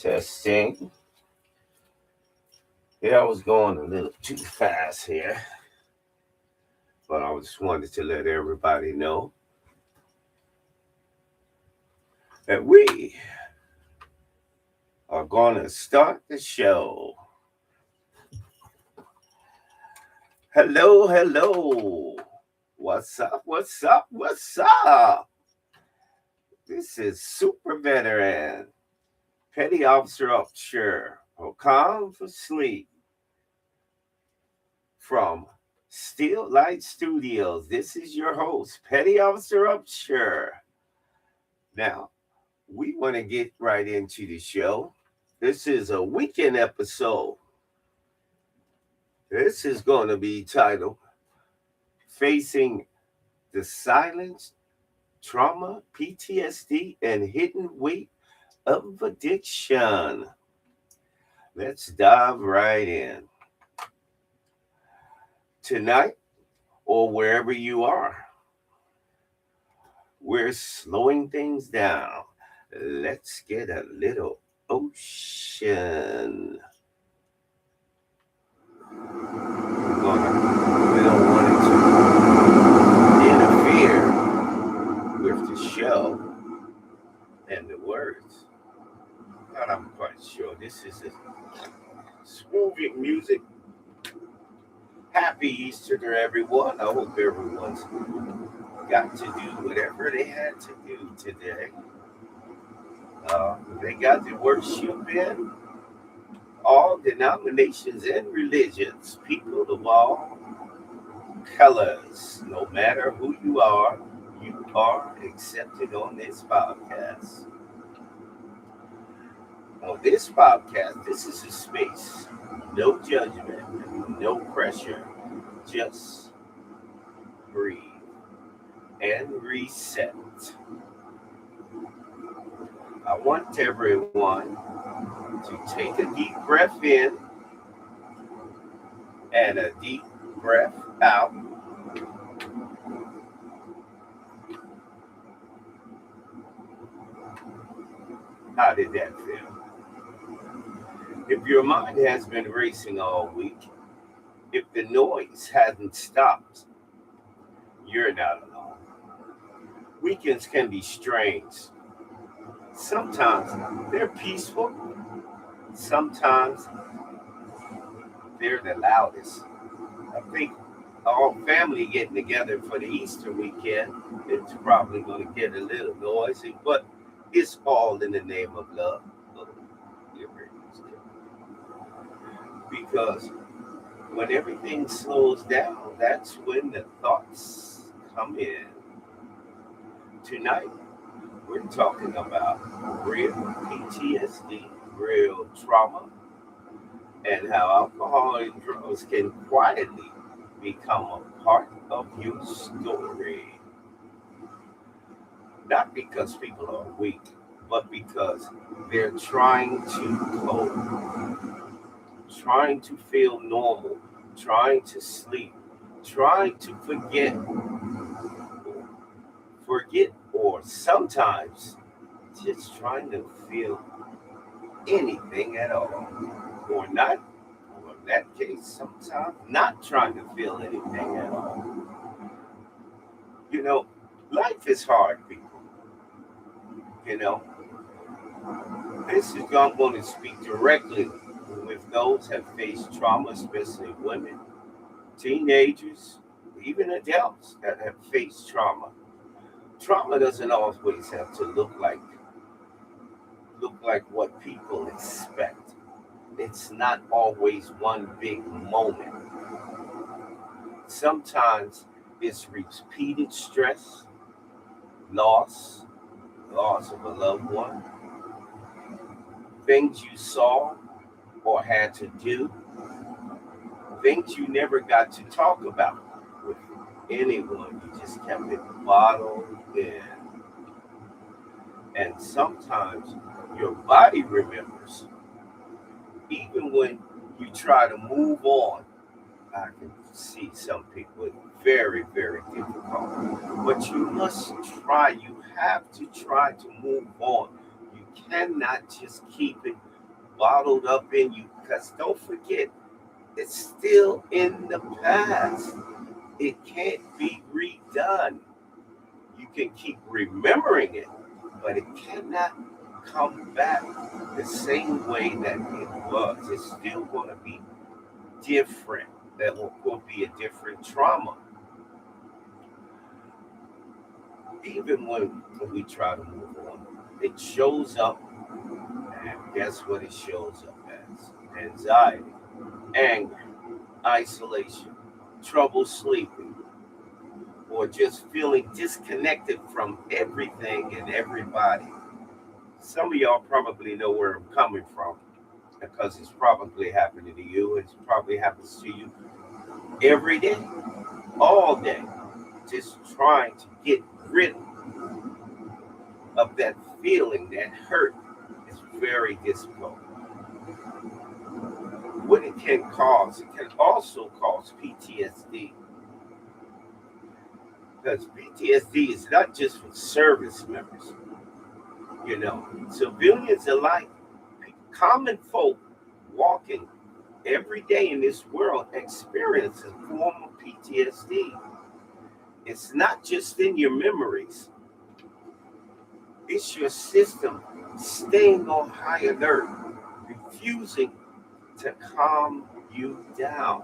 Testing. Yeah, I was going a little too fast here, but I just wanted to let everybody know that we are going to start the show. Hello, hello. What's up? What's up? What's up? This is Super Veteran, Petty Officer Upshur, or Calm for Sleep from Steel Light Studios. This is your host, Petty Officer Upshur. Now, we want to get right into the show. This is a weekend episode. This is going to be titled Facing the Silence, Trauma, PTSD, and Hidden Weight of Addiction. Let's dive right in. Tonight, or wherever you are, we're slowing things down. Let's get a little ocean. We don't want it to interfere with the show and the words. But I'm quite sure this is a smooth music. Happy Easter to everyone. I hope everyone's got to do whatever they had to do today. They got to worship in all denominations and religions, people of all colors. No matter who you are accepted on this podcast. On this podcast, this is a space, no judgment, no pressure, just breathe and reset. I want everyone to take a deep breath in and a deep breath out. How did that feel? If your mind has been racing all week, if the noise hasn't stopped, you're not alone. Weekends can be strange. Sometimes they're peaceful. Sometimes they're the loudest. I think all family getting together for the Easter weekend, it's probably going to get a little noisy, but it's all in the name of love. Because when everything slows down, that's when the thoughts come in. Tonight, we're talking about real PTSD, real trauma, and how alcohol and drugs can quietly become a part of your story. Not because people are weak, but because they're trying to cope, trying to feel normal, trying to sleep, trying to forget, or sometimes just trying to feel anything at all, or not, or in that case, sometimes not trying to feel anything at all. You know, life is hard, people. You know, this is I'm going to speak directly with those who have faced trauma, especially women, teenagers, even adults that have faced trauma. Trauma doesn't always have to look like what people expect. It's not always one big moment. Sometimes it's repeated stress, loss, loss of a loved one, things you saw or had to do, things you never got to talk about with anyone. You just kept it bottled in. And sometimes your body remembers. Even when you try to move on, I can see some people it's very, very difficult. But you must try. You have to try to move on. You cannot just keep it bottled up in you. Because don't forget, it's still in the past. It can't be redone. You can keep remembering it, but it cannot come back the same way that it was. It's still going to be different. That will be a different trauma. Even when we try to move on, it shows up, and guess what it shows up as? Anxiety, anger, isolation, trouble sleeping, or just feeling disconnected from everything and everybody. Some of y'all probably know where I'm coming from because it's probably happening to you. It probably happens to you every day, all day, just trying to get rid of that feeling, that hurt. Is very difficult. What it can also cause PTSD. Because PTSD is not just for service members, civilians alike, common folk walking every day in this world experience a form of PTSD. It's not just in your memories, it's your system staying on high alert, refusing to calm you down.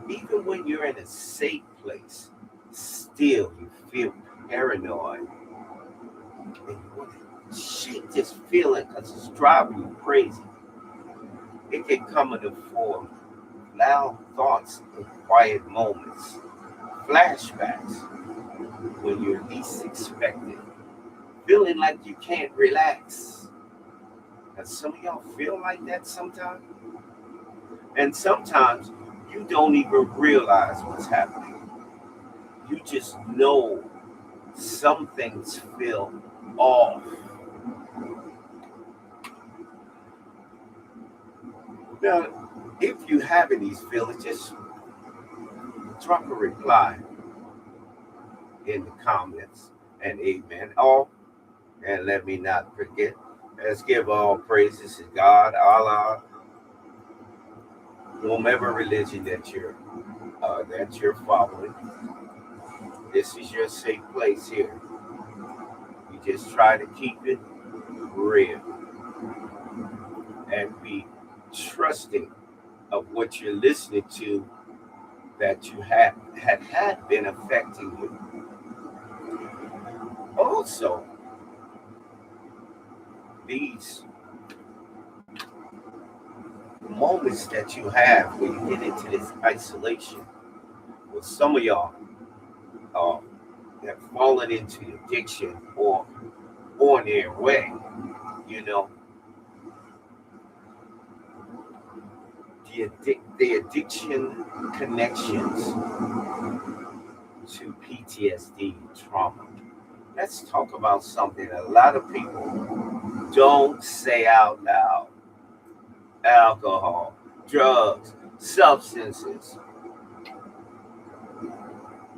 Even when you're in a safe place, still you feel paranoid. And you want to shake this feeling because it's driving you crazy. It can come in the form of loud thoughts in quiet moments, flashbacks when you're least expected, feeling like you can't relax. And some of y'all feel like that sometimes. And sometimes you don't even realize what's happening. You just know some things feel off. Now, if you have these feelings, just drop a reply in the comments and amen. Oh, and let me not forget, let's give all praises to God, Allah, whomever religion that you're following. This is your safe place here. You just try to keep it real and be trusting of what you're listening to that you had been affecting you. Also, these moments that you have when you get into this isolation, well, some of y'all uh, have fallen into addiction or on their way, you know, the addiction connections to PTSD trauma. Let's talk about something a lot of people don't say out loud. Alcohol, drugs, substances.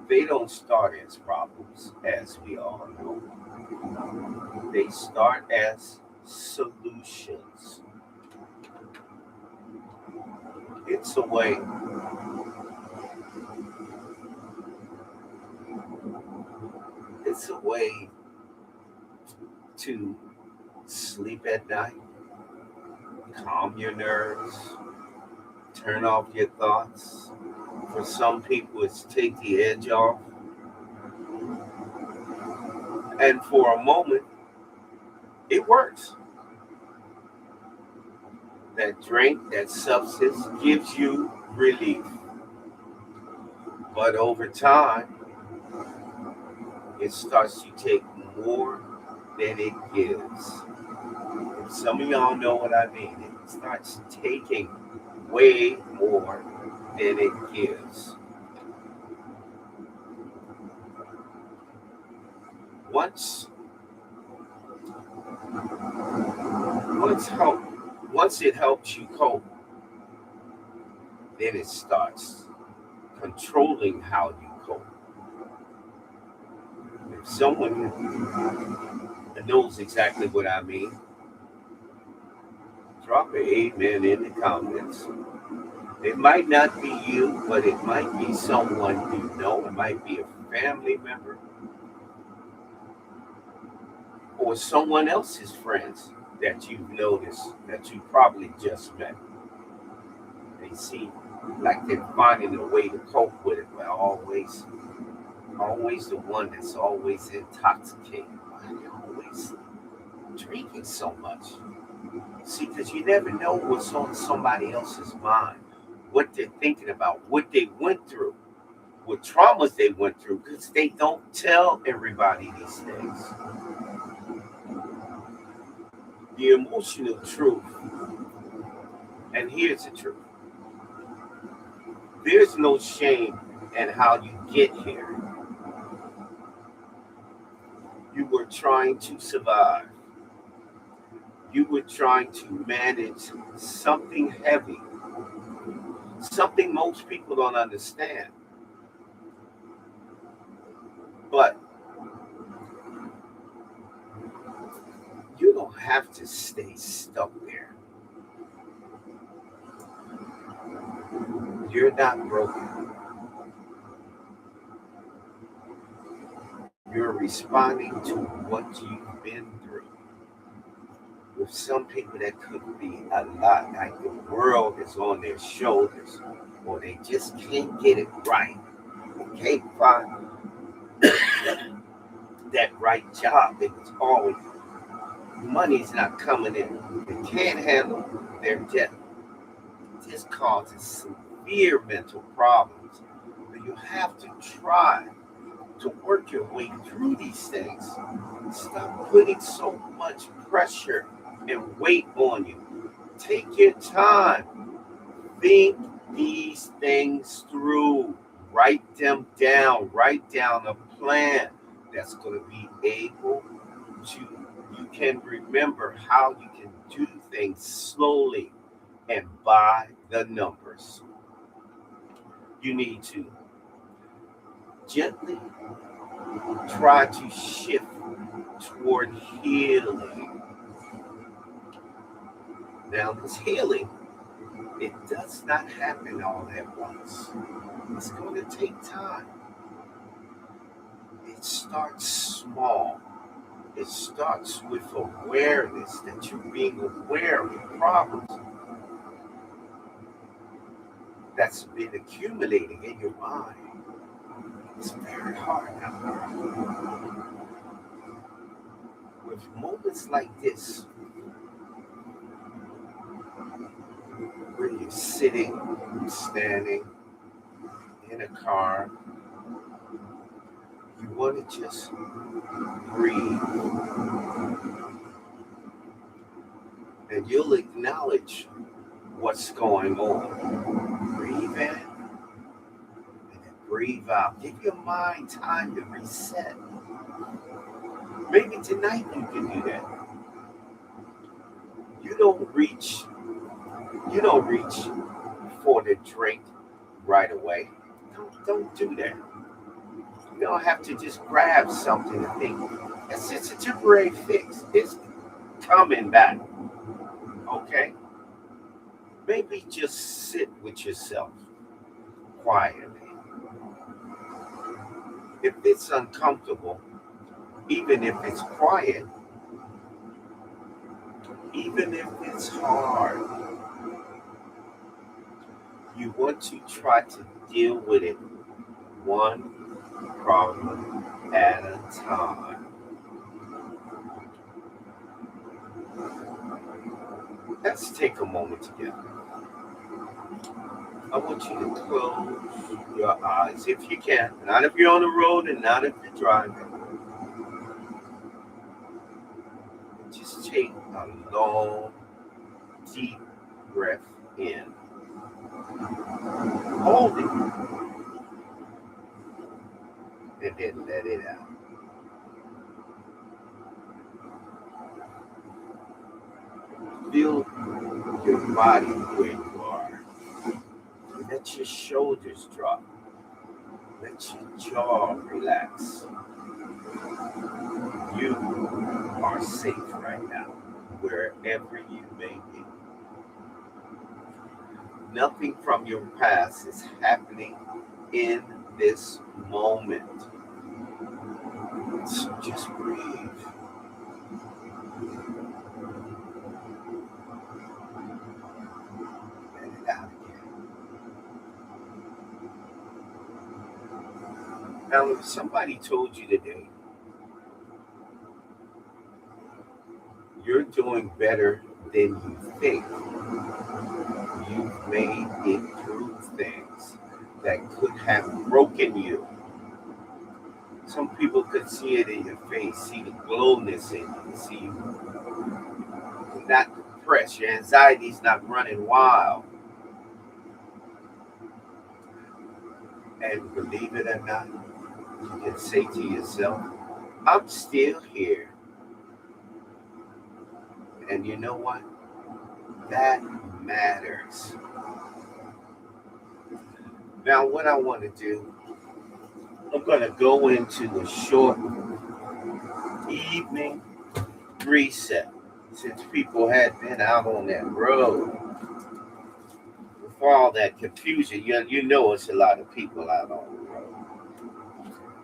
They don't start as problems, as we all know. They start as solutions. It's a way it's a way to sleep at night, calm your nerves, turn off your thoughts. For some people, it's take the edge off. And for a moment, it works. That drink, that substance gives you relief. But over time, it starts to take more than it gives. And some of y'all know what I mean. It starts taking way more than it gives. Once once help once it helps you cope, then it starts controlling how you cope. If someone knows exactly what I mean, Drop an amen in the comments. It might not be you, but it might be someone you know. It might be a family member or someone else's friends that you've noticed that you probably just met. They seem like they're finding a way to cope with it, but always the one that's always intoxicated. Why are they always drinking so much? See, because you never know what's on somebody else's mind, what they're thinking about, what they went through, what traumas they went through, because they don't tell everybody these things. The emotional truth, and here's the truth, there's no shame in how you get here. You were trying to survive. You were trying to manage something heavy, something most people don't understand. But you don't have to stay stuck there. You're not broken. You're responding to what you've been through. With some people, that could be a lot. Like the world is on their shoulders, or they just can't get it right. They can't find that right job. It's always money's not coming in. They can't handle their debt. This causes severe mental problems. But you have to try to work your way through these things. Stop putting so much pressure and weight on you. Take your time. Think these things through. Write them down. Write down a plan that's going to be able to, you can remember how you can do things slowly and by the numbers. You need to gently try to shift toward healing. Now, this healing, it does not happen all at once. It's going to take time. It starts small. It starts with awareness that you're being aware of the problems that's been accumulating in your mind. It's very hard now. With moments like this, where you're sitting, standing in a car, you want to just breathe. And you'll acknowledge what's going on. Breathe in and then breathe out. Give your mind time to reset. Maybe tonight you can do that. You don't reach for the drink right away. Don't do that. You don't have to just grab something and think. It's just a temporary fix. It's coming back. Okay? Maybe just sit with yourself quietly. If it's uncomfortable, even if it's quiet, even if it's hard, you want to try to deal with it one problem at a time. Let's take a moment together. I want you to close your eyes if you can. Not if you're on the road and not if you're driving. Just take a long, deep breath in. Hold it. And then let it out. Feel your body where you are. Let your shoulders drop. Let your jaw relax. You are safe right now, wherever you may be. Nothing from your past is happening in this moment. So just breathe. Let it out again. Now, if somebody told you today you're doing better than you think, you've made it through things that could have broken you. Some people could see it in your face, see the glowness in you, see you not depressed, your anxiety's not running wild. And believe it or not, you can say to yourself, I'm still here. And you know what? That matters. Now, what I want to do, I'm going to go into a short evening reset since people had been out on that road. With all that confusion, you know it's a lot of people out on the road.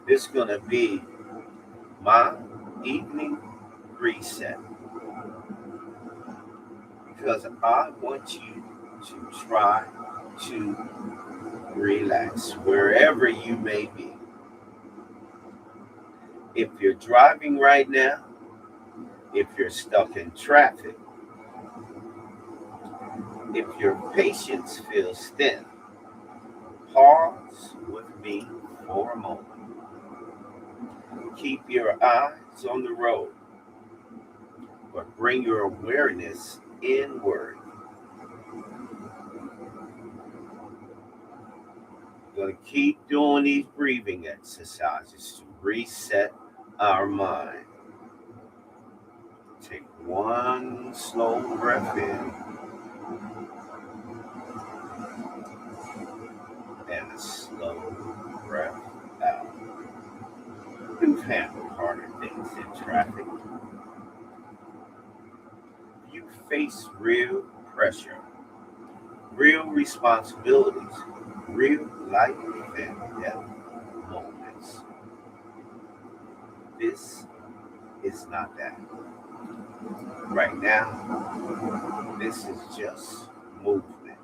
This is going to be my evening reset because I want you to try to relax wherever you may be. If you're driving right now, if you're stuck in traffic, if your patience feels thin, pause with me for a moment. Keep your eyes on the road, but bring your awareness inward. We're going to keep doing these breathing exercises to reset our mind. Take one slow breath in and a slow breath out. You've handled harder things in traffic. You face real pressure, real responsibilities, real life and death moments. This is not that. Right now, this is just movement,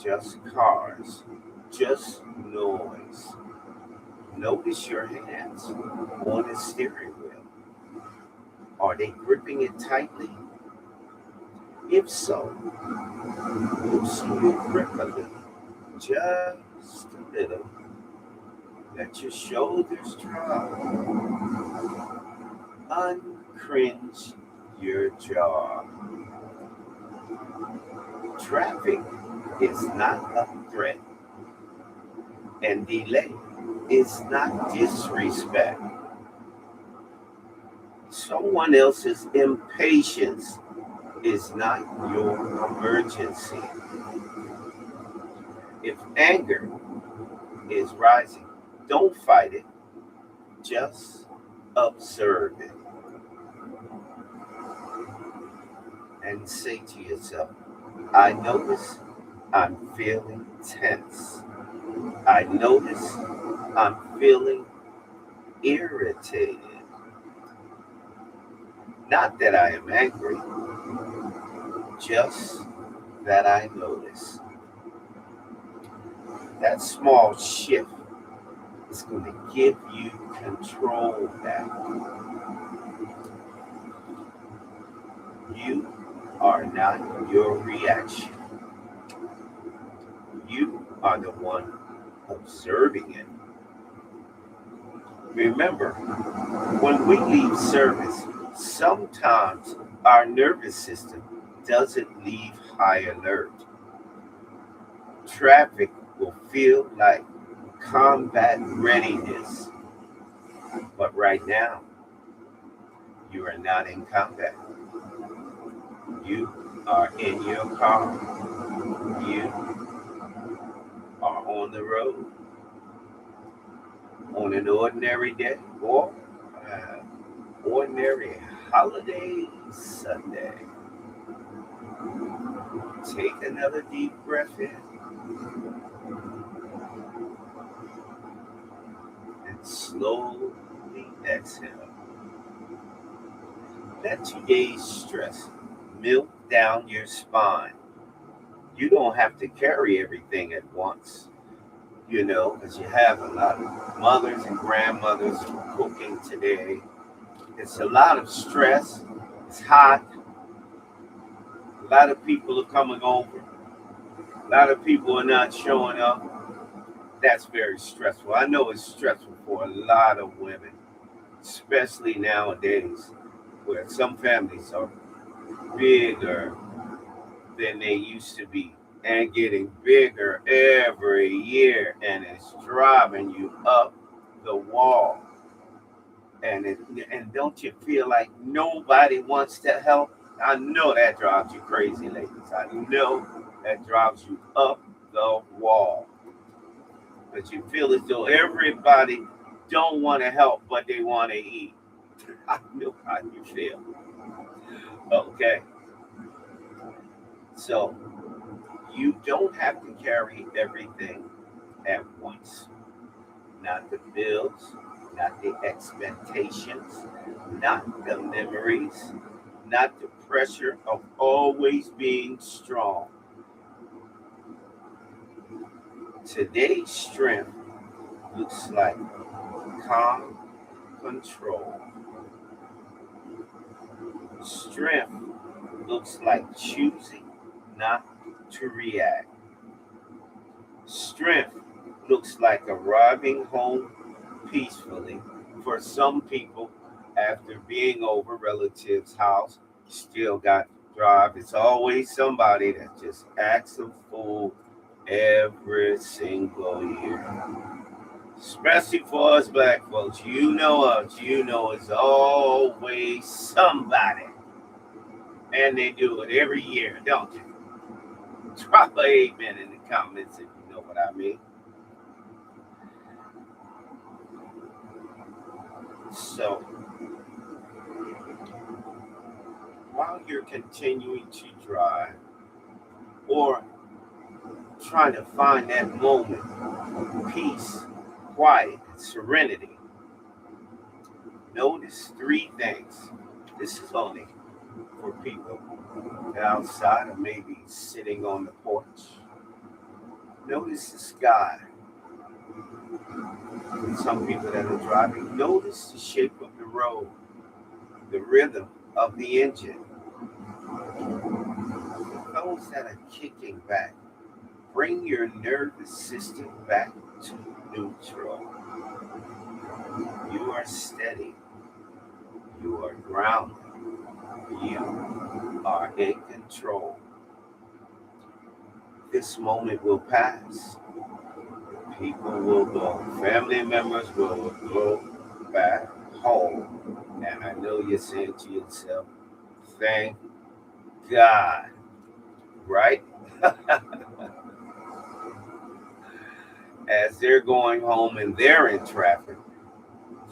just cars, just noise. Notice your hands on the steering wheel. Are they gripping it tightly? If so, loosen your grip a little, just a little. Let your shoulders drop. Uncringe your jaw. Traffic is not a threat, and delay is not disrespect. Someone else's impatience is not your emergency. If anger is rising, don't fight it, just observe it. And say to yourself, I notice I'm feeling tense. I notice I'm feeling irritated. Not that I am angry, just that I notice. That small shift is going to give you control back. You are not your reaction. You are the one observing it. Remember, when we leave service, sometimes our nervous system doesn't leave high alert. Traffic will feel like combat readiness. But right now, you are not in combat. You are in your car. You are on the road on an ordinary day or ordinary holiday Sunday. Take another deep breath in Slowly exhale. Let today's stress milk down your spine. You don't have to carry everything at once, because you have a lot of mothers and grandmothers cooking today. It's a lot of stress. It's hot. A lot of people are coming over. A lot of people are not showing up. That's very stressful. I know it's stressful for a lot of women, especially nowadays, where some families are bigger than they used to be and getting bigger every year, and it's driving you up the wall. And don't you feel like nobody wants to help? I know that drives you crazy, ladies. I know that drives you up the wall. But you feel as though everybody don't want to help, but they want to eat. I know how you feel. Okay. So you don't have to carry everything at once. Not the bills, not the expectations, not the memories, not the pressure of always being strong. Today's strength looks like calm control. Strength looks like choosing not to react. Strength looks like arriving home peacefully. For some people, after being over relatives' house, still got to drive. It's always somebody that just acts a fool every single year. Especially for us black folks, it's always somebody. And they do it every year, don't you? Drop a amen in the comments if you know what I mean. So, while you're continuing to drive or trying to find that moment of peace, quiet, and serenity, notice three things. This is only for people outside or maybe sitting on the porch. Notice the sky. Some people that are driving, notice the shape of the road, the rhythm of the engine. Those that are kicking back, bring your nervous system back to neutral. You are steady. You are grounded. You are in control. This moment will pass. People will go. Family members will go back home. And I know you're saying to yourself, thank God, right? As they're going home and they're in traffic,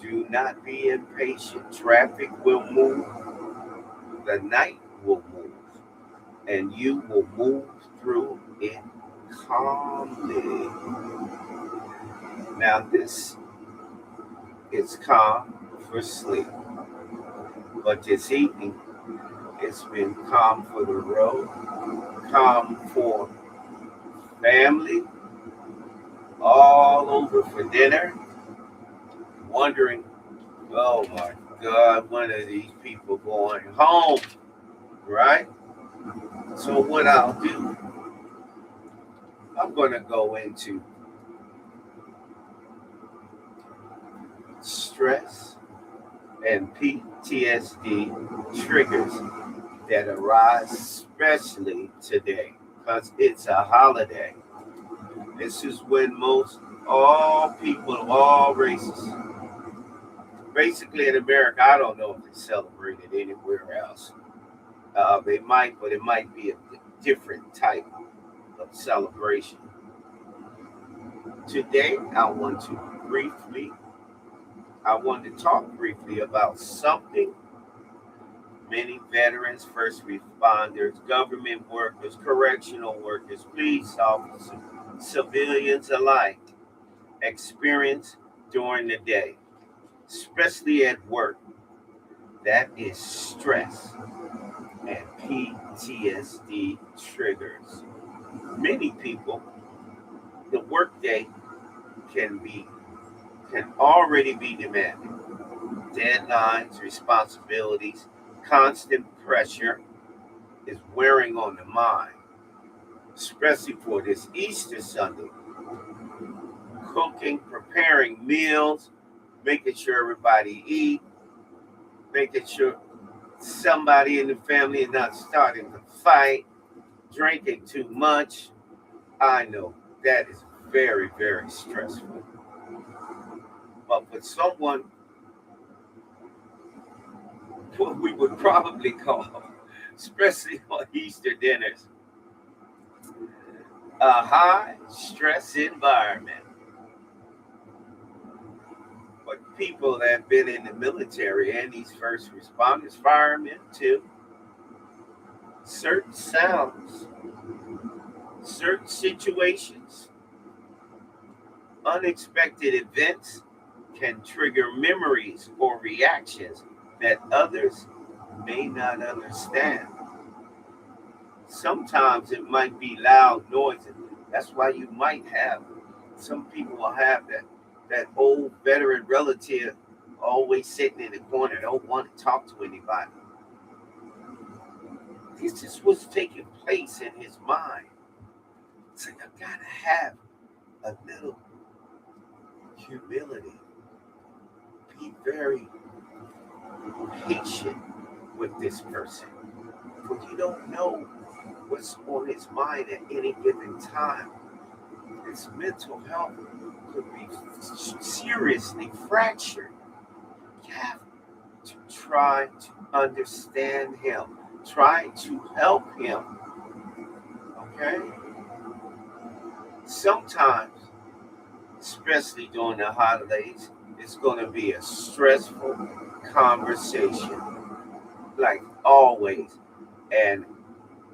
do not be impatient. Traffic will move, the night will move, and you will move through it calmly. Now, this is calm for sleep, but this evening it's been calm for the road, calm for family, all over for dinner, wondering, oh my God, when are these people going home? Right? So, what I'll do, I'm going to go into stress and PTSD triggers that arise, especially today, because it's a holiday. This is when most all people of all races, basically in America, I don't know if they celebrate it anywhere else. They might, but it might be a different type of celebration. Today, I want to talk briefly about something many veterans, first responders, government workers, correctional workers, police officers, civilians alike experience during the day, especially at work. That is stress and PTSD triggers. Many people, the workday can be can already be demanding. Deadlines, responsibilities, constant pressure is wearing on the mind, especially for this Easter Sunday. Cooking, preparing meals, making sure everybody eat, making sure somebody in the family is not starting to fight, drinking too much. I know that is very, very stressful. But for someone what we would probably call, especially on Easter dinners, a high stress environment. But people that have been in the military and these first responders, firemen too, certain sounds, certain situations, unexpected events can trigger memories or reactions that others may not understand. Sometimes it might be loud noises. That's why you might have some people will have that old veteran relative always sitting in the corner, don't want to talk to anybody. This is what's taking place in his mind. It's like I gotta have a little humility. Be very patient with this person. But you don't know what's on his mind at any given time. His mental health could be seriously fractured. You have to try to understand him, try to help him. Okay? Sometimes, especially during the holidays, it's going to be a stressful conversation, like always. And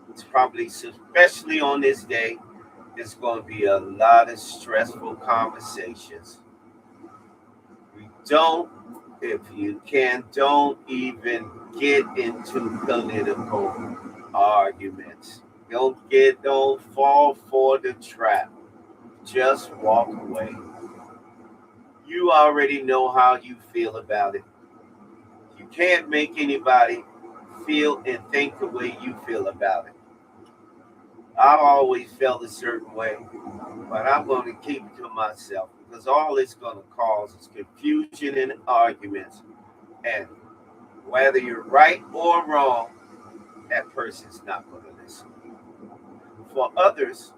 it's probably, especially on this day, it's going to be a lot of stressful conversations. We don't, if you can, don't even get into political arguments. Don't fall for the trap. Just walk away. You already know how you feel about it. You can't make anybody feel and think the way you feel about it. I've always felt a certain way, but I'm going to keep it to myself because all it's going to cause is confusion and arguments. And whether you're right or wrong, that person's not going to listen. For others,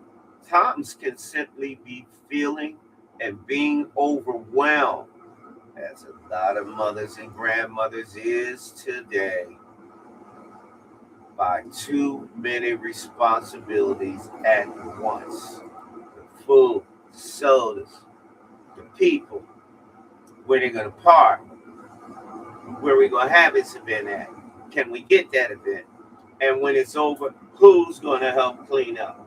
times can simply be feeling and being overwhelmed, as a lot of mothers and grandmothers is today, by too many responsibilities at once. The food, sodas, the people, where they're going to park, where we're going to have this event at. Can we get that event? And when it's over, who's going to help clean up?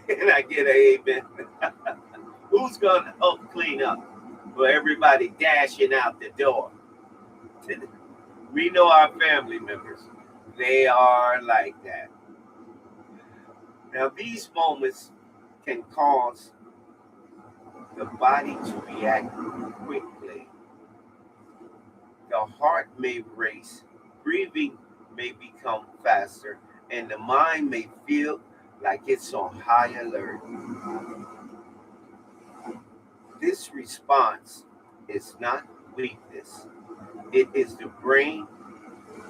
And I get an amen. Who's going to help clean up? For everybody dashing out the door. We know our family members. They are like that. Now, these moments can cause the body to react quickly. The heart may race, breathing may become faster, and the mind may feel like it's on high alert. This response is not weakness, it is the brain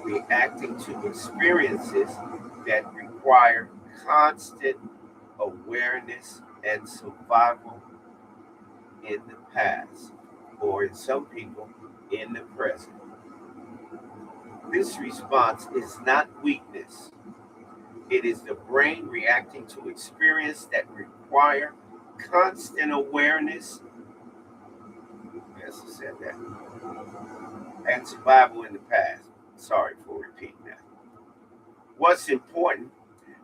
reacting to experiences that require constant awareness and survival in the past, or in some people, in the present. This response is not weakness. It is the brain reacting to experiences that require constant awareness. Yes, I said that. And survival in the past. Sorry for repeating that. What's important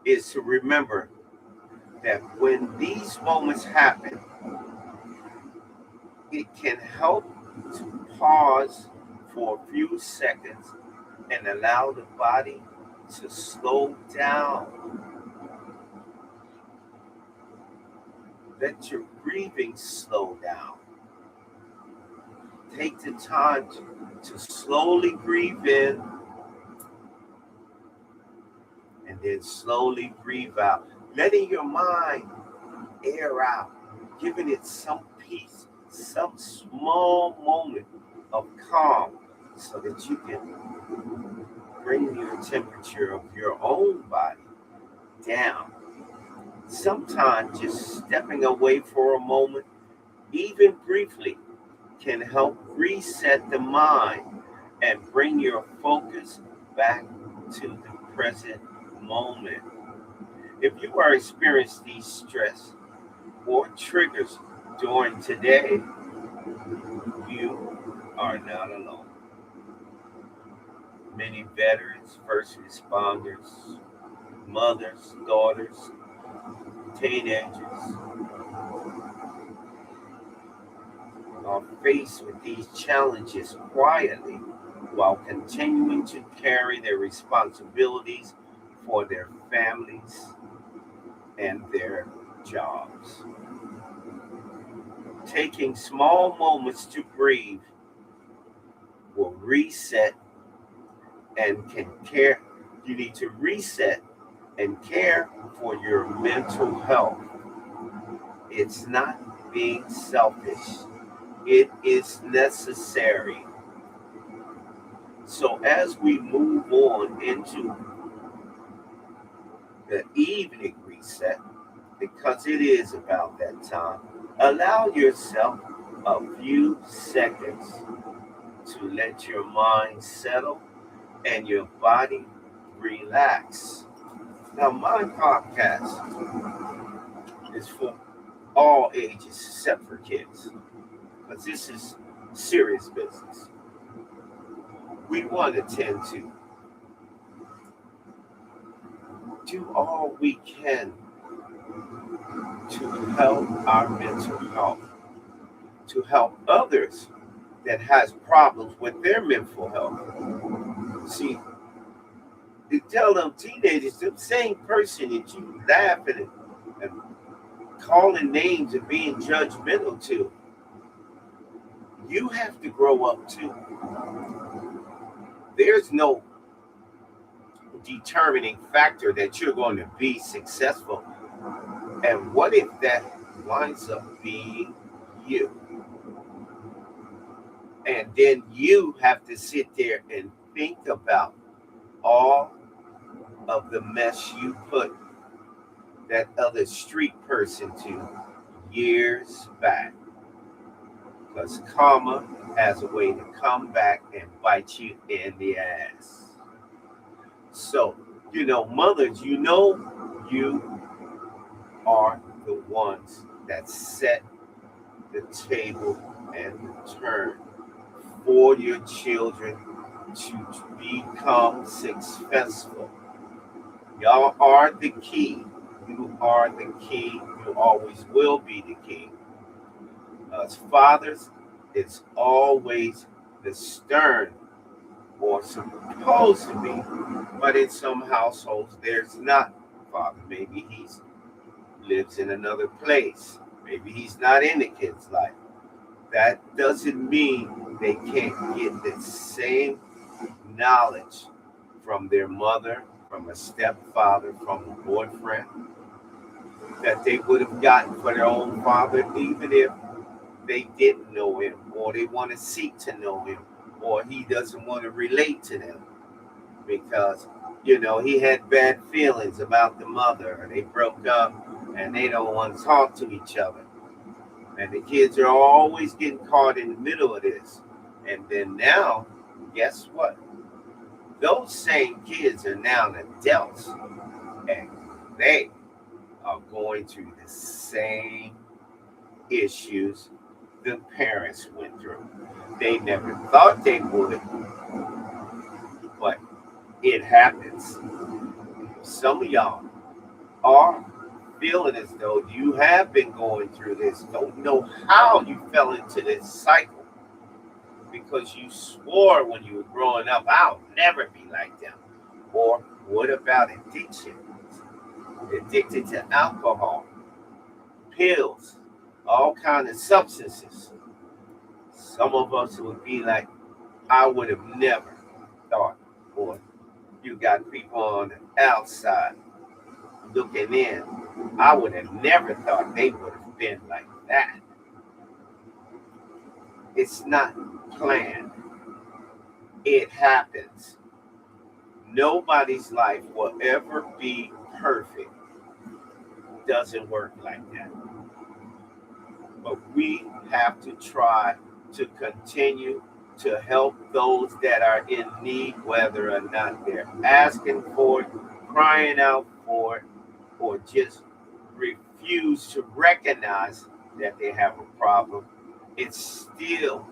is to remember that when these moments happen, it can help to pause for a few seconds and allow the body to slow down. Let your breathing slow down. Take the time to slowly breathe in and then slowly breathe out, letting your mind air out, giving it some peace, some small moment of calm so that you can bring your temperature of your own body down. Sometimes just stepping away for a moment, even briefly, can help reset the mind and bring your focus back to the present moment. If you are experiencing these stress or triggers during today, you are not alone. Many veterans, first responders, mothers, daughters, teenagers are faced with these challenges quietly while continuing to carry their responsibilities for their families and their jobs. Taking small moments to breathe will reset and can care. You need to reset and care for your mental health. It's not being selfish, it is necessary. So, as we move on into the evening reset, because it is about that time, allow yourself a few seconds to let your mind settle and your body relax. Now, my podcast is for all ages except for kids, because this is serious business. We want to tend to do all we can to help our mental health, to help others that has problems with their mental health. See, to tell them teenagers, the same person that you laughing and calling names and being judgmental to, you have to grow up too. There's no determining factor that you're going to be successful. And what if that winds up being you? And then you have to sit there and think about all of the mess you put that other street person to years back. Because karma has a way to come back and bite you in the ass. So, mothers, you are the ones that set the table and the turn for your children to become successful. Y'all are the key. You are the key. You always will be the key. As fathers, it's always the stern, or supposed to be, but in some households there's not father. Maybe he's lives in another place. Maybe he's not in the kid's life. That doesn't mean they can't get the same knowledge from their mother, from a stepfather, from a boyfriend that they would have gotten for their own father, even if they didn't know him, or they want to seek to know him, or he doesn't want to relate to them because, he had bad feelings about the mother, and they broke up, and they don't want to talk to each other. And the kids are always getting caught in the middle of this. And then now, guess what? Those same kids are now adults, and they are going through the same issues the parents went through. They never thought they would, but it happens. Some of y'all are feeling as though you have been going through this, don't know how you fell into this cycle. because you swore when you were growing up, I'll never be like them. Or what about addiction? Addicted to alcohol, pills, all kinds of substances. Some of us would be like, I would have never thought. Or you got people on the outside looking in. I would have never thought they would have been like that. It's not planned. It happens. Nobody's life will ever be perfect. Doesn't work like that. But we have to try to continue to help those that are in need, whether or not they're asking for it, crying out for it, or just refuse to recognize that they have a problem. It's still,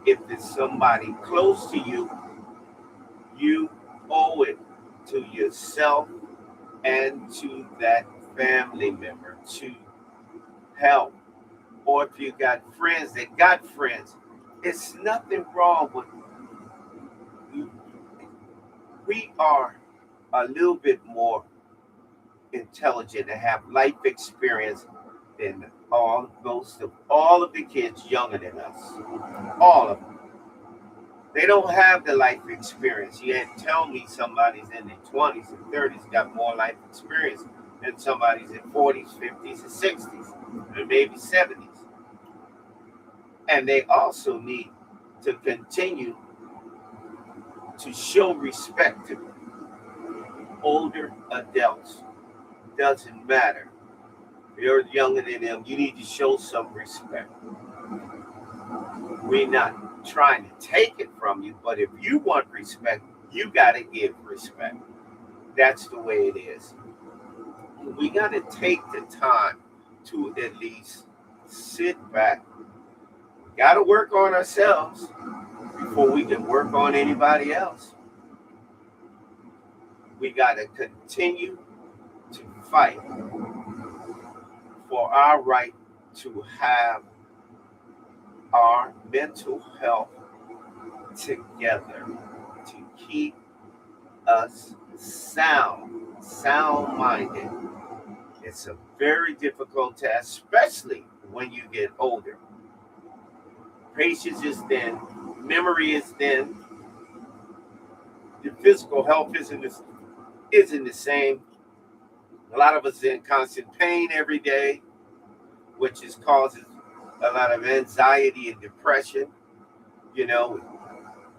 if it's somebody close to you, you owe it to yourself and to that family member to help. Or if you got friends that got friends, it's nothing wrong with you. We are a little bit more intelligent and have life experience than all of the kids younger than us. All of them. They don't have the life experience. You can't tell me somebody's in their 20s and 30s got more life experience than somebody's in 40s, 50s, and 60s, and maybe 70s. And they also need to continue to show respect to older adults. Doesn't matter. If you're younger than them, you need to show some respect. We're not trying to take it from you, but if you want respect, you got to give respect. That's the way it is. We got to take the time to at least sit back. We got to work on ourselves before we can work on anybody else. We got to continue to fight for our right to have our mental health together, to keep us sound minded. It's a very difficult task, especially when you get older. Patience is thin, memory is thin, your physical health isn't the same. A lot of us are in constant pain every day, which causes a lot of anxiety and depression. You know,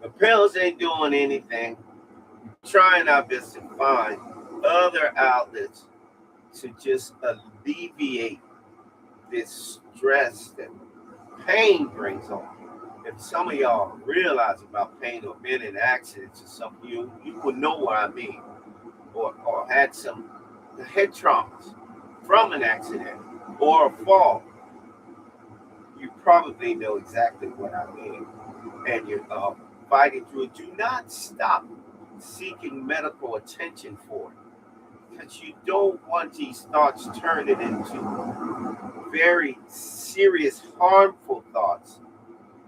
the pills ain't doing anything. Trying our best to find other outlets to just alleviate this stress that pain brings on. If some of y'all realize about pain or been in accidents or something, you would know what I mean, or had some head traumas from an accident or a fall. You probably know exactly what I mean, and you're fighting through it. Do not stop seeking medical attention for it, because you don't want these thoughts turning into very serious, harmful thoughts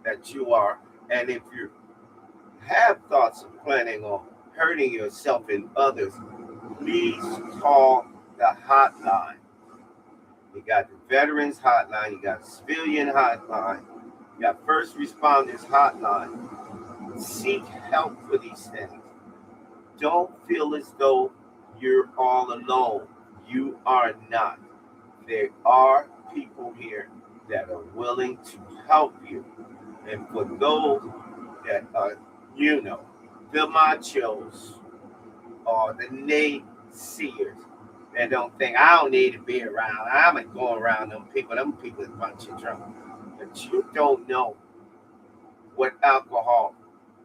that you are. And if you have thoughts of planning on hurting yourself and others, please call the hotline. You got the veterans hotline, you got civilian hotline, you got first responders hotline. Seek help for these things. Don't feel as though you're all alone. You are not. There are people here that are willing to help you. And for those that are, the machos or the naysayers that don't think I don't need to be around, I'm not going around them people. Them people is a bunch of trouble. But you don't know what alcohol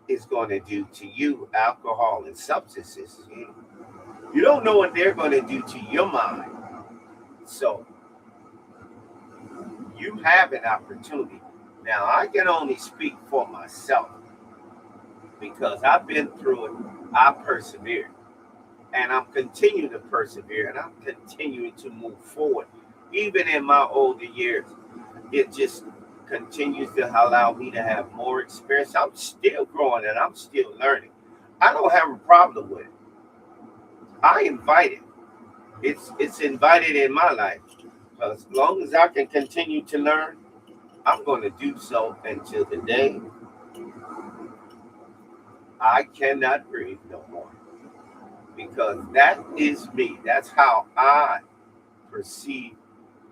is going to do to you, alcohol and substances. You don't know what they're going to do to your mind. So you have an opportunity. Now, I can only speak for myself because I've been through it. I persevered. And I'm continuing to persevere. And I'm continuing to move forward. Even in my older years, it just continues to allow me to have more experience. I'm still growing and I'm still learning. I don't have a problem with it. I invite it. It's invited in my life. As long as I can continue to learn, I'm going to do so until the day I cannot breathe no more. Because that is me. That's how I perceive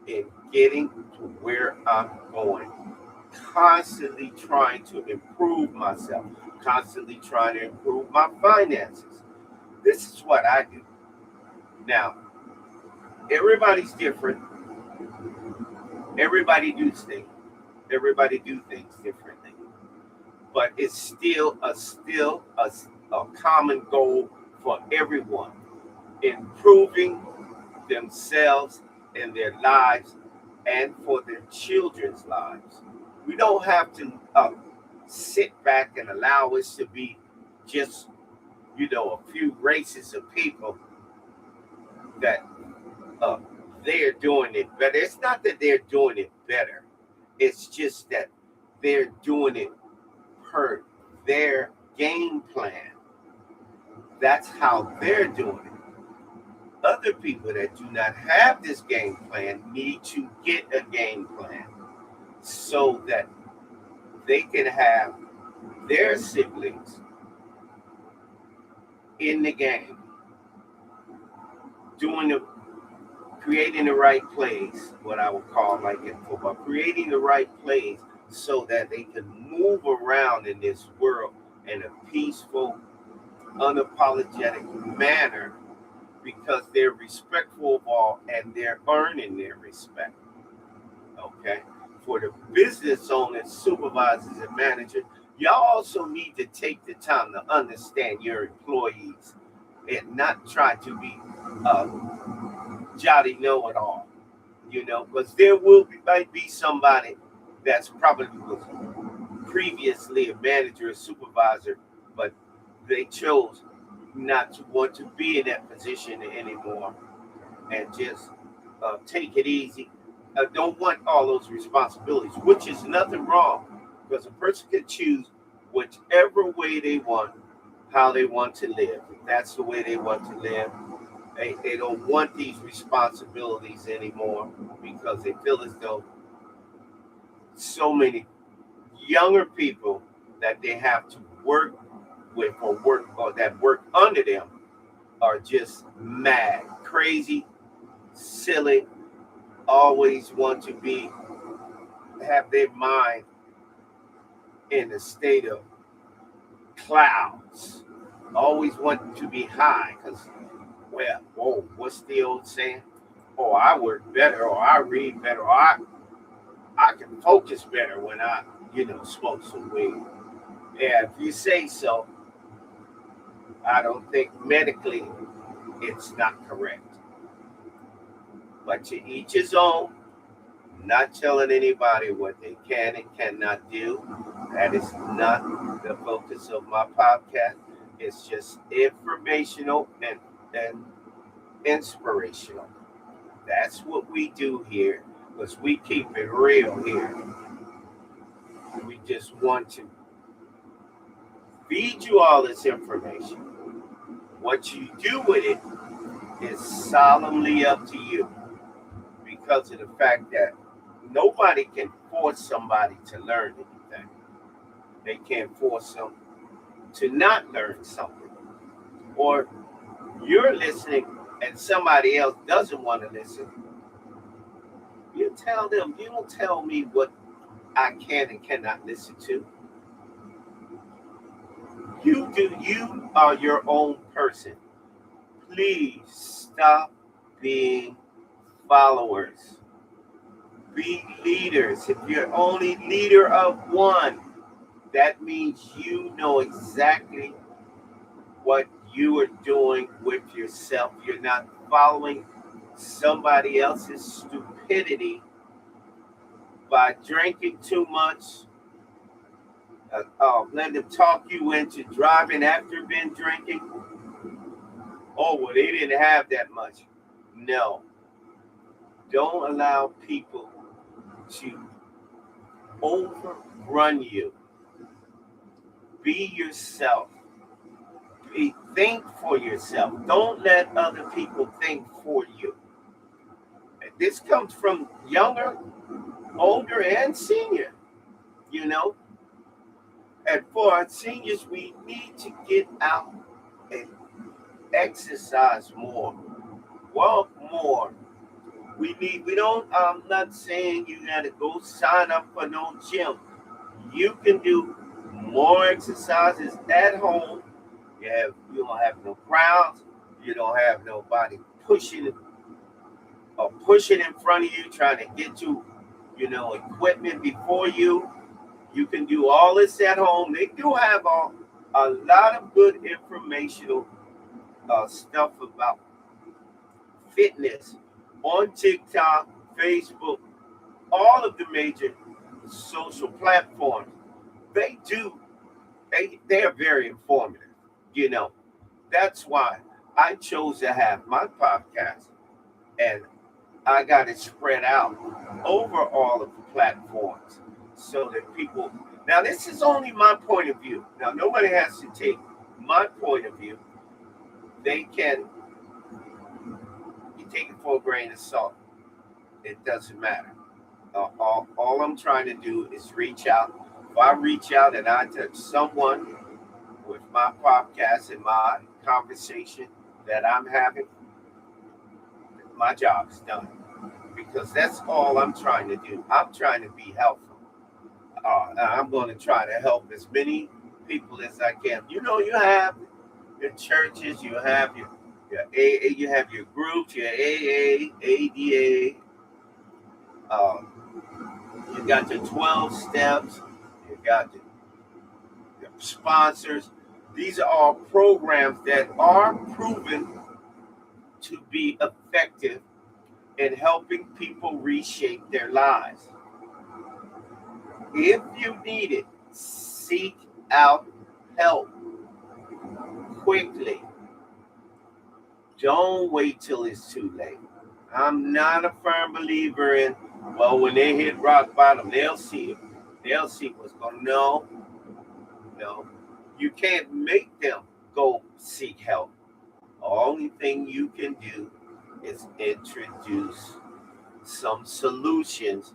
in getting to where I'm going. Constantly trying to improve myself, constantly trying to improve my finances. This is what I do. Now, everybody's different. Everybody does things. Everybody do things differently. But it's still a common goal for everyone. Improving themselves and their lives and for their children's lives. We don't have to sit back and allow us to be just, a few races of people that uh, they're doing it better. It's not that they're doing it better. It's just that they're doing it per their game plan. That's how they're doing it. Other people that do not have this game plan need to get a game plan so that they can have their siblings in the game, doing the creating the right plays, what I would call like in football, creating the right plays so that they can move around in this world in a peaceful, unapologetic manner because they're respectful of all and they're earning their respect. Okay? For the business owners, supervisors, and managers, y'all also need to take the time to understand your employees and not try to be uh, jolly know-it-all, because there might be somebody that's probably was previously a manager or supervisor, but they chose not to want to be in that position anymore and just take it easy. Don't want all those responsibilities, which is nothing wrong because a person can choose whichever way they want, how they want to live. If that's the way they want to live, they don't want these responsibilities anymore because they feel as though so many younger people that they have to work with or that work under them are just mad, crazy, silly, always want to have their mind in a state of clouds, always want to be high because, well, whoa, what's the old saying? Oh, I work better, or I read better, or I can focus better when I, smoke some weed. Yeah, if you say so, I don't think medically it's not correct. But to each his own, not telling anybody what they can and cannot do. That is not the focus of my podcast. It's just informational and inspirational. That's what we do here because we keep it real here. We just want to feed you all this information. What you do with it is solemnly up to you because of the fact that nobody can force somebody to learn anything. They can't force them to not learn something. Or you're listening and somebody else doesn't want to listen. You tell them, you don't tell me what I can and cannot listen to. You are your own person. Please stop being followers. Be leaders. If you're only leader of one, that means you know exactly what you are doing with yourself. You're not following somebody else's stupidity by drinking too much, letting them talk you into driving after been drinking. Oh, well, they didn't have that much. No, don't allow people to overrun you. Be yourself. Think for yourself. Don't let other people think for you. This comes from younger, older, and senior. You know, and for our seniors, we need to get out and exercise more, walk more. We don't, I'm not saying you got to go sign up for no gym. You can do more exercises at home. You don't have no crowds. You don't have nobody pushing in front of you, trying to get equipment before you. You can do all this at home. They do have a lot of good informational stuff about fitness on TikTok, Facebook, all of the major social platforms. They do, they are very informative. You know, that's why I chose to have my podcast, and I got it spread out over all of the platforms so that people. Now, this is only my point of view. Now, nobody has to take my point of view. They can you take it for a grain of salt. It doesn't matter. All I'm trying to do is reach out. If I reach out and I touch someone with my podcast and my conversation that I'm having, my job's done. Because that's all I'm trying to do. I'm trying to be helpful. I'm going to try to help as many people as I can. You have your churches, you you have your groups, your AA, ADA, you got your 12 steps, you got the sponsors. These are all programs that are proven to be effective in helping people reshape their lives. If you need it, seek out help quickly. Don't wait till it's too late. I'm not a firm believer in, well, when they hit rock bottom, they'll see it. They'll see what's going to. No, no. You can't make them go seek help. The only thing you can do is introduce some solutions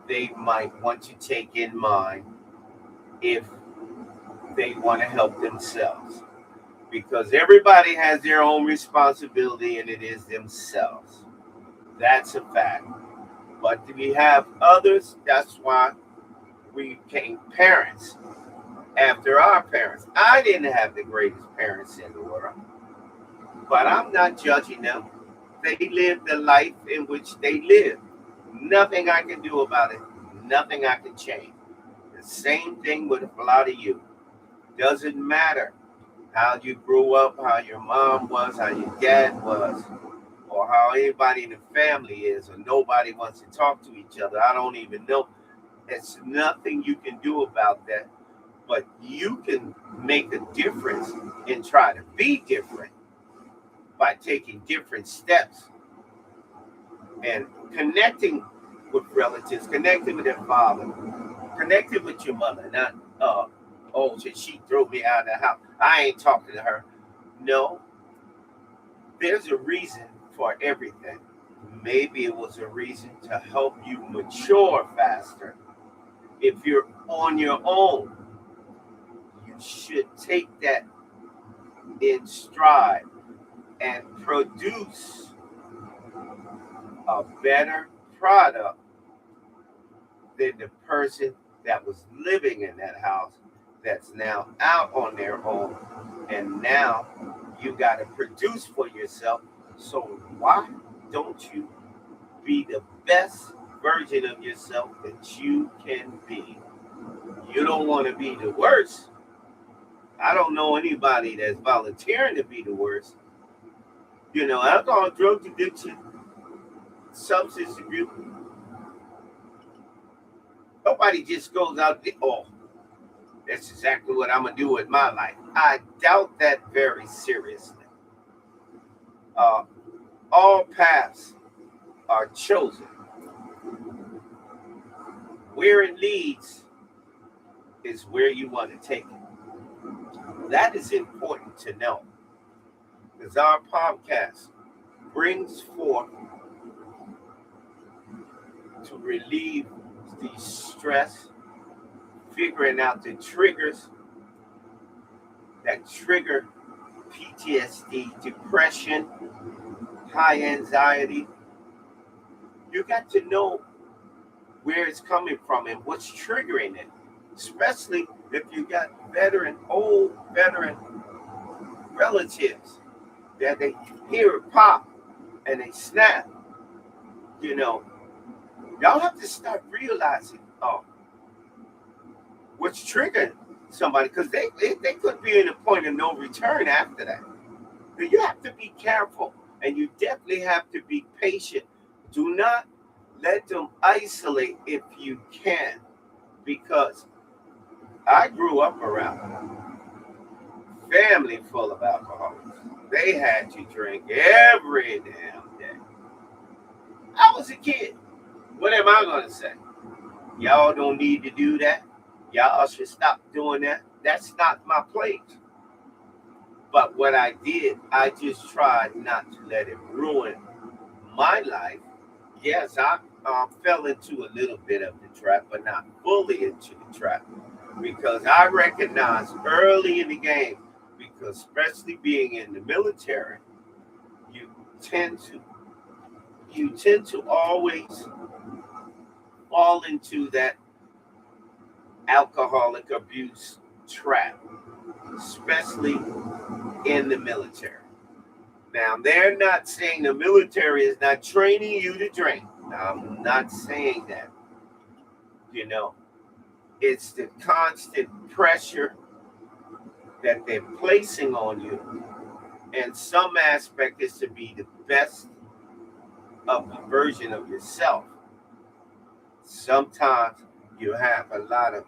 they might want to take in mind if they want to help themselves. Because everybody has their own responsibility and it is themselves. That's a fact. But we have others. That's why we became parents after our parents. I didn't have the greatest parents in the world, but I'm not judging them. They lived the life in which they lived. Nothing I can do about it. Nothing I can change. The same thing with a lot of you. Doesn't matter how you grew up, how your mom was, how your dad was, or how anybody in the family is, or nobody wants to talk to each other. I don't even know. It's nothing you can do about that. But you can make a difference and try to be different by taking different steps and connecting with relatives, connecting with their father, connecting with your mother. Not, oh, she threw me out of the house. I ain't talking to her. No, there's a reason for everything. Maybe it was a reason to help you mature faster. If you're on your own, you should take that in stride and produce a better product than the person that was living in that house that's now out on their own. And now you got to produce for yourself. So why don't you be the best version of yourself that you can be? You don't want to be the worst. I don't know anybody that's volunteering to be the worst. Alcohol, drug addiction, substance abuse. Nobody just goes out there, oh, that's exactly what I'm going to do with my life. I doubt that very seriously. Uh, all paths are chosen. where it leads is where you want to take it. That is important to know because our podcast brings forth to relieve the stress, figuring out the triggers that trigger PTSD, depression, high anxiety. You got to know where it's coming from and what's triggering it, especially if you got old veteran relatives that they hear it pop and they snap. You know, y'all have to start realizing what's triggering somebody because they could be in a point of no return after that. But you have to be careful and you definitely have to be patient. Do not let them isolate if you can, because I grew up around family full of alcoholics. They had to drink every damn day. I was a kid. What am I going to say? Y'all don't need to do that. Y'all should stop doing that. That's not my place. But what I did, I just tried not to let it ruin my life. Yes, I fell into a little bit of the trap, but not fully into the trap. Because I recognized early in the game, because especially being in the military, you tend to always fall into that alcoholic abuse trap, especially in the military. Now, they're not saying the military is not training you to drink. I'm not saying that. You know, it's the constant pressure that they're placing on you. And some aspect is to be the best of the version of yourself. Sometimes you have a lot of,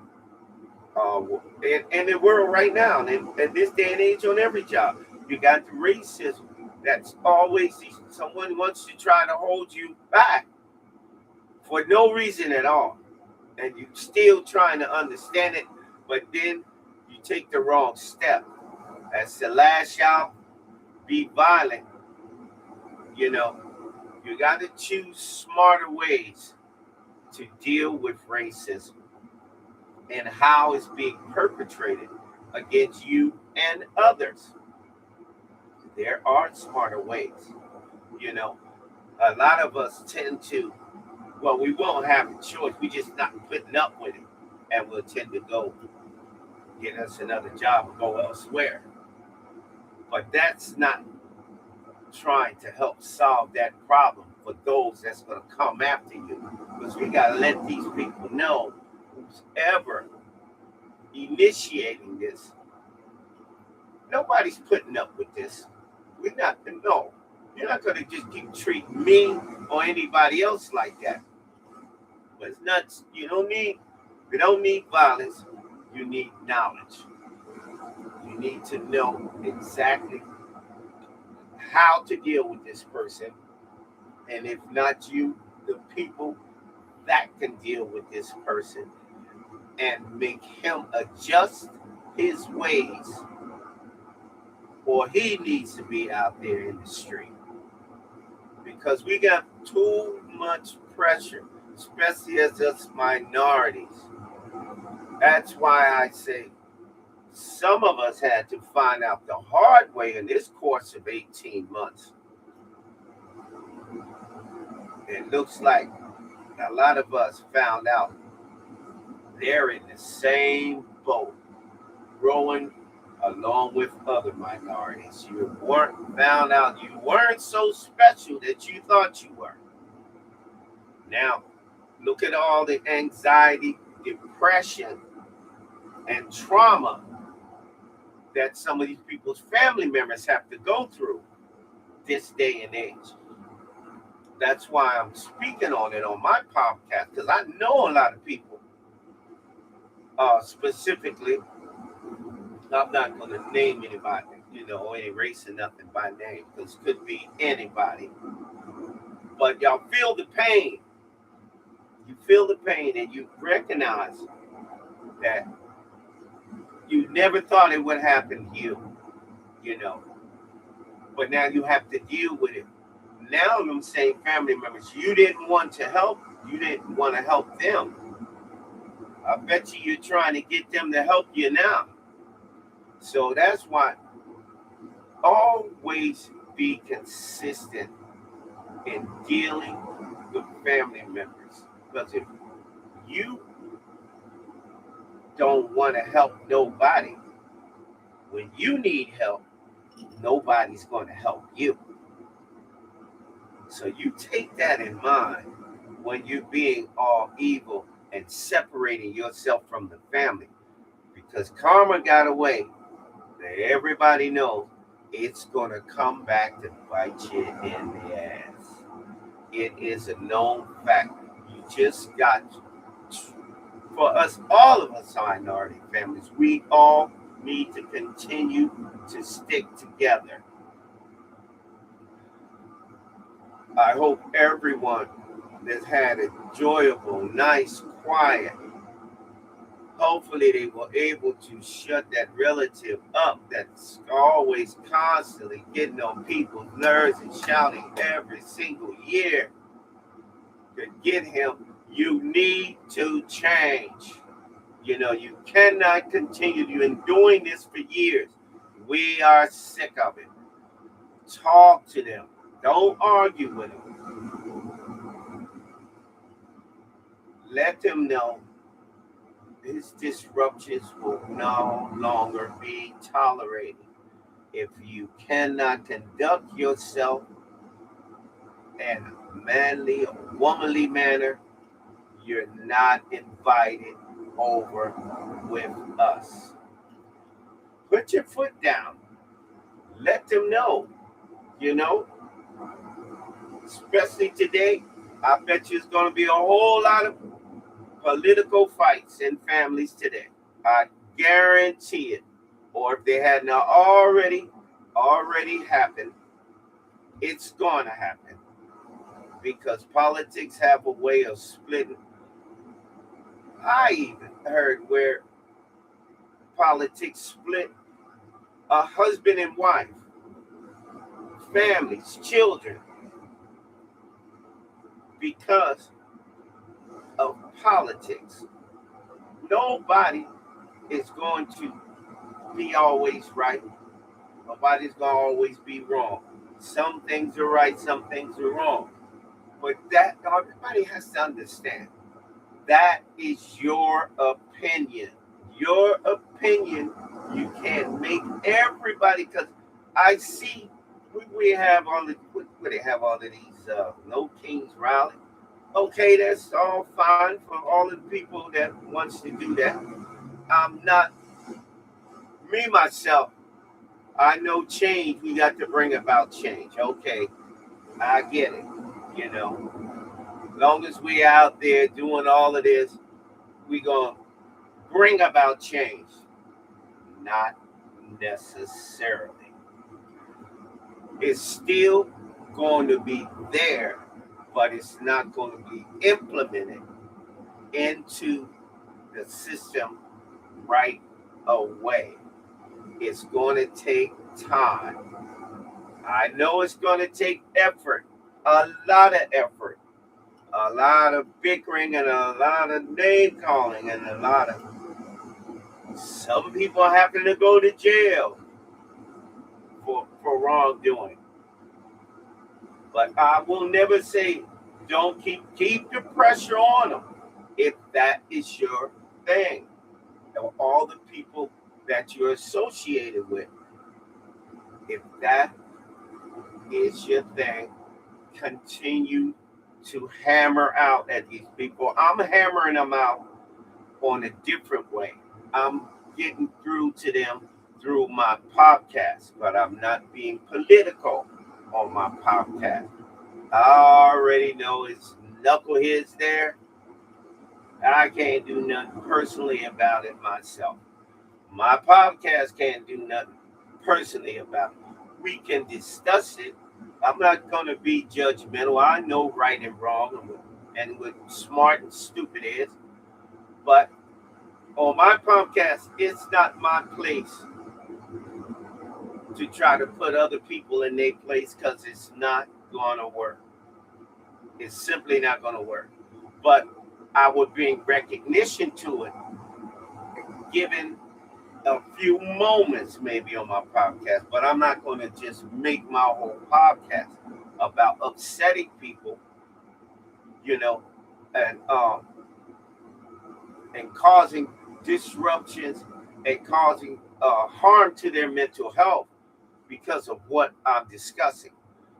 in the world right now, in this day and age on every job, you got the racism that's always someone wants to try to hold you back for no reason at all. And you still trying to understand it, but then you take the wrong step. That's the last out, be violent. You know, you got to choose smarter ways to deal with racism and how it's being perpetrated against you and others. There are smarter ways. You know, a lot of us tend to, well, we won't have a choice. We just not putting up with it. And we'll tend to go get us another job or go elsewhere. But that's not trying to help solve that problem for those that's going to come after you. Because we got to let these people know who's ever initiating this. Nobody's putting up with this. We're not, no. You're not going to just keep treating me or anybody else like that. But it's nuts. You don't need violence. You need knowledge. You need to know exactly how to deal with this person. And if not you, the people that can deal with this person and make him adjust his ways, or he needs to be out there in the street. Because we got too much pressure, especially as us minorities. That's why I say some of us had to find out the hard way in this course of 18 months. It looks like a lot of us found out they're in the same boat, growing along with other minorities. You found out you weren't so special that you thought you were. Now, look at all the anxiety, depression, and trauma that some of these people's family members have to go through this day and age. That's why I'm speaking on it on my podcast, because I know a lot of people, specifically, I'm not going to name anybody, or any race or nothing by name, because it could be anybody. But y'all feel the pain You feel the pain and you recognize that you never thought it would happen to you, you know, but now you have to deal with it. Now, them same family members, you didn't want to help, you didn't want to help them. I bet you're trying to get them to help you now. So that's why always be consistent in dealing with family members. Because if you don't want to help nobody, when you need help, nobody's going to help you. So you take that in mind when you're being all evil and separating yourself from the family. Because karma got a way that everybody knows it's going to come back to bite you in the ass. It is a known fact. You just got, for us, all of us minority families, we all need to continue to stick together. I hope everyone has had a enjoyable, nice, quiet. Hopefully they were able to shut that relative up that's always constantly getting on people's nerves and shouting every single year to get him. You need to change. You know, you cannot continue. You've been doing this for years. We are sick of it. Talk to them. Don't argue with them. Let them know his disruptions will no longer be tolerated. If you cannot conduct yourself in a manly or womanly manner, you're not invited over with us. Put your foot down. Let them know, you know, especially today, I bet you it's going to be a whole lot of political fights in families today. I guarantee it. Or if they had not already happened, it's going to happen. Because politics have a way of splitting. I even heard where politics split a husband and wife, families, children, because of politics. Nobody is going to be always right. Nobody's going to always be wrong. Some things are right, some things are wrong. But that everybody has to understand. That is your opinion. Your opinion, you can't make everybody, because I see we have all the they have all of these No Kings rally. Okay, that's all fine for all of the people that wants to do that. I'm not me myself. I know change. We got to bring about change. Okay, I get it. You know, as long as we out there doing all of this, we gonna bring about change. Not necessarily. It's still going to be there, but it's not going to be implemented into the system right away. It's going to take time. I know it's going to take effort, a lot of effort, a lot of bickering and a lot of name calling and a lot of some people having to go to jail for wrongdoing. But I will never say don't keep the pressure on them if that is your thing. Or all the people that you're associated with. If that is your thing, continue to hammer out at these people. I'm hammering them out on a different way. I'm getting through to them through my podcast, but I'm not being political on my podcast. I already know it's knuckleheads there. I can't do nothing personally about it myself. My podcast can't do nothing personally about it. We can discuss it. I'm not going to be judgmental. I know right and wrong. and what smart and stupid is. But on my podcast, it's not my place to try to put other people in their place because it's not going to work. It's simply not going to work. But I would bring recognition to it, given a few moments maybe on my podcast. But I'm not going to just make my whole podcast about upsetting people, you know, and um, and causing disruptions and causing harm to their mental health because of what I'm discussing.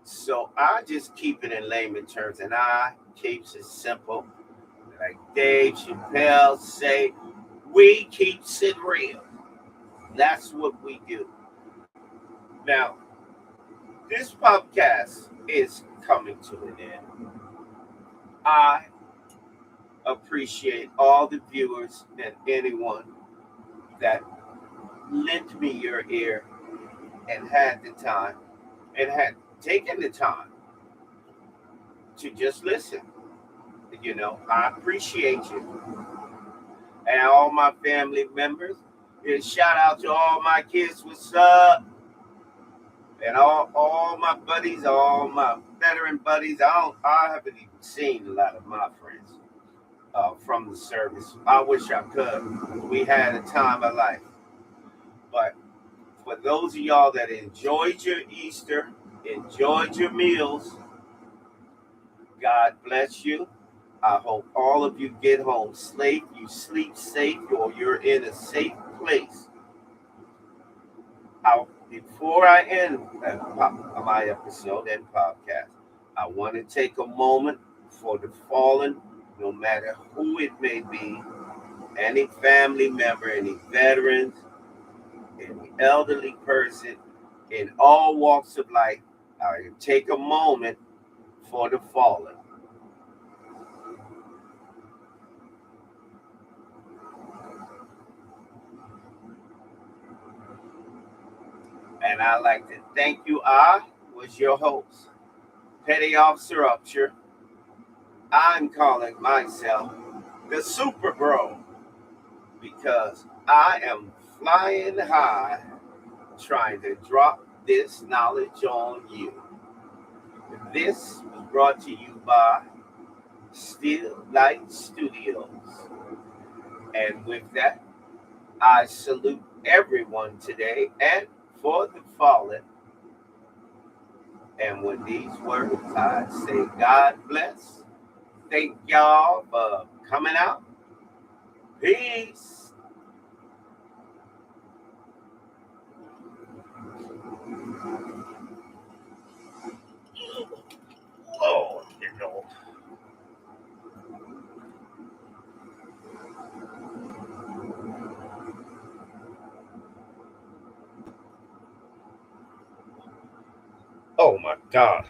So I just keep it in layman terms and I keeps it simple. Like Dave Chappelle say, we keeps it real. That's what we do. Now, this podcast is coming to an end. I appreciate all the viewers and anyone that lent me your ear and had the time and had taken the time to just listen. I appreciate you and all my family members. And shout out to all my kids, what's up? And all my buddies, all my veteran buddies. I haven't even seen a lot of my friends from the service. I wish I could. We had a time of life. But for those of y'all that enjoyed your Easter, enjoyed your meals, God bless you. I hope all of you get home safe, you sleep safe, or you're in a safe place. Before I end my episode and podcast, I want to take a moment for the fallen, no matter who it may be, any family member, any veterans, any elderly person, in all walks of life. I take a moment for the fallen. And I'd like to thank you. I was your host, Petty Officer Upshur. I'm calling myself the Super Bro because I am flying high trying to drop this knowledge on you. This was brought to you by Still Light Studios. And with that, I salute everyone today and for the fallen. And with these words, I say God bless. Thank y'all for coming out. Peace. Oh, you know. Oh my God.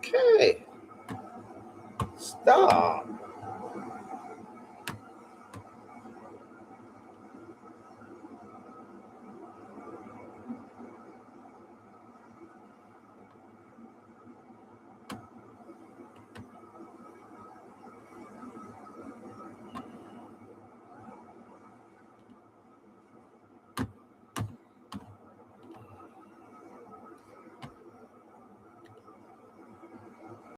Okay. Stop.